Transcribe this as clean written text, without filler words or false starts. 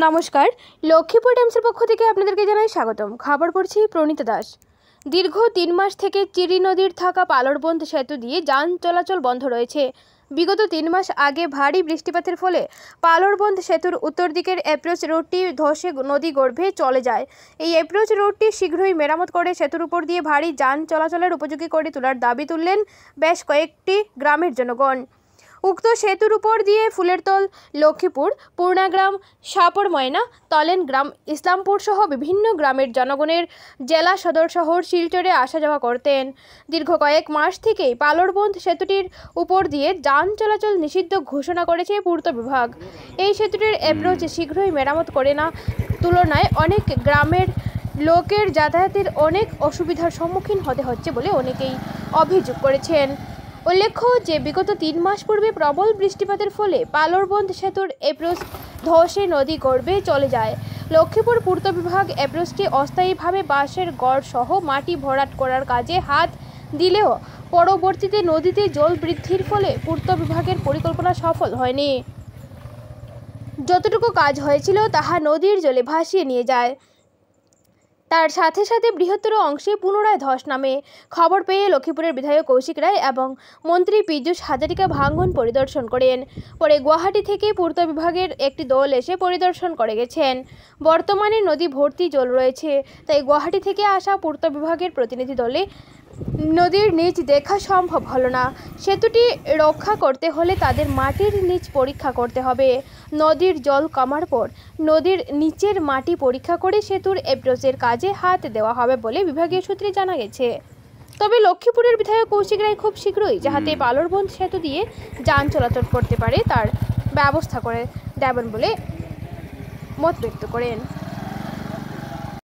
নমস্কার, লক্ষ্মীপুর টাইমসের পক্ষ থেকে আপনাদেরকে জানাই স্বাগতম। খবর পড়ছি প্রণীতা দাস। দীর্ঘ 3 মাস থেকে চিরি নদীর থাকা পালরবন্ধ সেতু দিয়ে যান চলাচল বন্ধ রয়েছে। বিগত 3 মাস আগে ভারী বৃষ্টিপাতের ফলে পালরবন্ধ সেতুর উত্তর দিকের অ্যাপ্রোচ রোডটি ধসে নদী গর্ভে চলে যায়। এই অ্যাপ্রোচ রোডটি শীঘ্রই মেরামত করে সেতুর উপর দিয়ে ভারী যান চলাচলের উপযোগী করে তোলার দাবি তুললেন বেশ কয়েকটি গ্রামের জনগণ। উক্ত সেতুর উপর দিয়ে ফুলেরতল, লক্ষ্মীপুর, পূর্ণাগ্রাম, সাপড় ময়না, তলেন গ্রাম, ইসলামপুর সহ বিভিন্ন গ্রামের জনগণের জেলা সদর শহর শিলচরে আসা যাওয়া করতেন। দীর্ঘ কয়েক মাস থেকেই পালরবন্ধ সেতুটির উপর দিয়ে যান চলাচল নিষিদ্ধ ঘোষণা করেছে পূর্ত বিভাগ। এই সেতুটির অ্যাপ্রোচ শীঘ্রই মেরামত করে না তুলনায় অনেক গ্রামের লোকের যাতায়াতের অনেক অসুবিধার সম্মুখীন হতে হচ্ছে বলে অনেকেই অভিযোগ করেছেন। উল্লেখ্য যে বিগত 3 মাস পূর্বে প্রবল বৃষ্টিপাতের ফলে পালরবন্ধ সেতুর অ্যাপ্রোচ ধসে নদী গর্ভে চলে যায়। লক্ষ্মীপুর পূর্ত বিভাগ অ্যাপ্রোচটি অস্থায়ীভাবে বাঁশের গড় সহ মাটি ভরাট করার কাজে হাত দিলেও পরবর্তীতে নদীতে জল বৃদ্ধির ফলে পূর্ত বিভাগের পরিকল্পনা সফল হয়নি। যতটুকু কাজ হয়েছিল তাহা নদীর জলে ভাসিয়ে নিয়ে যায়। তার সাথে সাথে বৃহত্তর অংশে পুনরায় ধস নামে। খবর পেয়ে লক্ষ্মীপুরের বিধায়ক কৌশিক রায় এবং মন্ত্রী পীযূষ হাজারিকা ভাঙন পরিদর্শন করেন। পরে গুয়াহাটি থেকে পূর্ত বিভাগের একটি দল এসে পরিদর্শন করে গেছেন। বর্তমানে নদী ভর্তি জল রয়েছে, তাই গুয়াহাটি থেকে আসা পূর্ত বিভাগের প্রতিনিধি দলে নদীর নিচ দেখা সম্ভব হলো না। সেতুটি রক্ষা করতে হলে তাদের মাটির নিচ পরীক্ষা করতে হবে। নদীর জল কমার পর নদীর নিচের মাটি পরীক্ষা করে সেতুর অ্যাপ্রোচের কাজে হাত দেওয়া হবে বলে বিভাগীয় সূত্রে জানা গেছে। তবে লক্ষ্মীপুরের বিধায়ক কৌশিক রায় খুব শীঘ্রই যাতে পালরবন্ধ সেতু দিয়ে যান চলাচল করতে পারে তার ব্যবস্থা করে দেবেন বলে মত ব্যক্ত করেন।